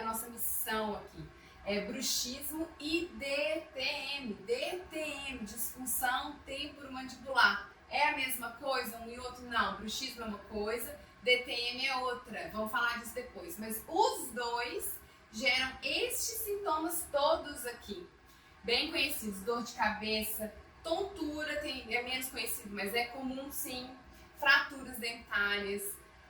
nossa missão aqui. É bruxismo e DTM. DTM, disfunção temporomandibular. É a mesma coisa, um e outro? Não. Bruxismo é uma coisa, DTM é outra. Vamos falar disso depois. Mas os dois geram estes sintomas todos aqui. Bem conhecidos, dor de cabeça, tontura, é menos conhecido, mas é comum sim. Fraturas dentárias,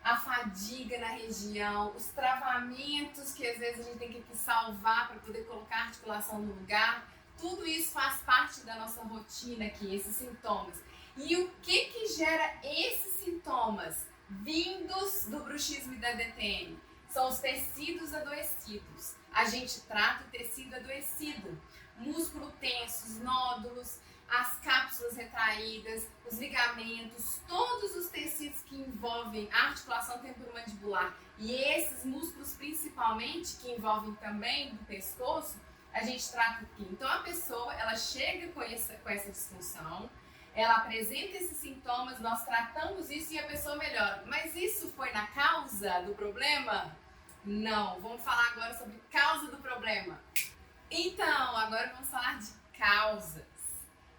a fadiga na região, os travamentos que às vezes a gente tem que salvar para poder colocar a articulação no lugar. Tudo isso faz parte da nossa rotina aqui, esses sintomas. E o que gera esses sintomas vindos do bruxismo e da DTM? São os tecidos adoecidos. A gente trata o tecido adoecido, músculo tenso, os nódulos, as cápsulas retraídas, os ligamentos, todos os tecidos que envolvem a articulação temporomandibular e esses músculos principalmente, que envolvem também do pescoço, a gente trata aqui. Então a pessoa, ela chega com essa disfunção, ela apresenta esses sintomas, nós tratamos isso e a pessoa melhora. Mas isso foi na causa do problema? Não. Vamos falar agora sobre causa do problema. Então, agora vamos falar de causas.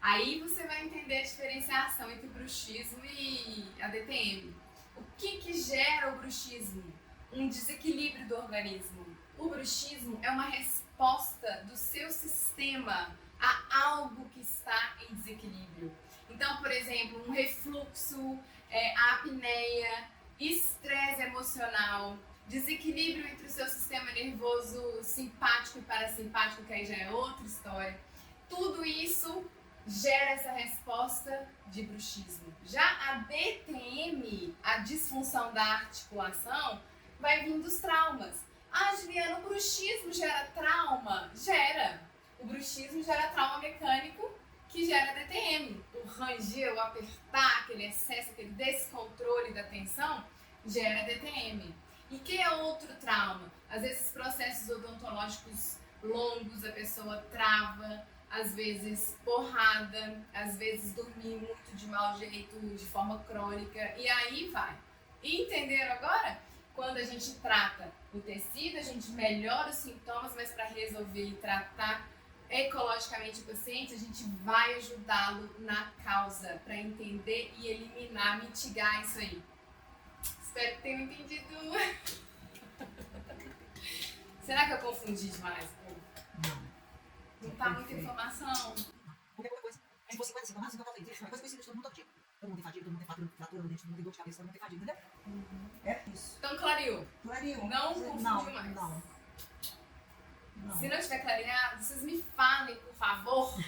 Aí você vai entender a diferenciação entre o bruxismo e a DTM. O que gera o bruxismo? Um desequilíbrio do organismo. O bruxismo é uma resposta do seu sistema a algo que está em desequilíbrio. Então, por exemplo, um refluxo, apneia, estresse emocional, desequilíbrio entre o seu sistema nervoso simpático e parasimpático, que aí já é outra história. Tudo isso gera essa resposta de bruxismo. Já a DTM, a disfunção da articulação, vai vir dos traumas. Ah, Juliana, o bruxismo gera trauma? Gera. O bruxismo gera trauma mecânico, que gera DTM. O ranger, o apertar, aquele excesso, aquele descontrole da tensão, gera DTM. E que é outro trauma? Às vezes processos odontológicos longos, a pessoa trava, às vezes porrada, às vezes dormir muito de mau jeito, de forma crônica, e aí vai. Entenderam agora? Quando a gente trata o tecido, a gente melhora os sintomas, mas para resolver e tratar ecologicamente o paciente, a gente vai ajudá-lo na causa, para entender e eliminar, mitigar isso aí. Espero que tenham entendido. Será que eu confundi demais? Não tá muita informação. Qualquer coisa, se fosse 50 sintomas, 50 feliz. Uma coisa conhecida de todo mundo, todo mundo tem fadiga, todo mundo tem fratura no dente, todo mundo tem dor de cabeça, todo mundo tem fadiga, entendeu? É isso. Então clareou. Clareou. Não confundiu mais. Não. Se não estiver clareado, vocês me falem, por favor.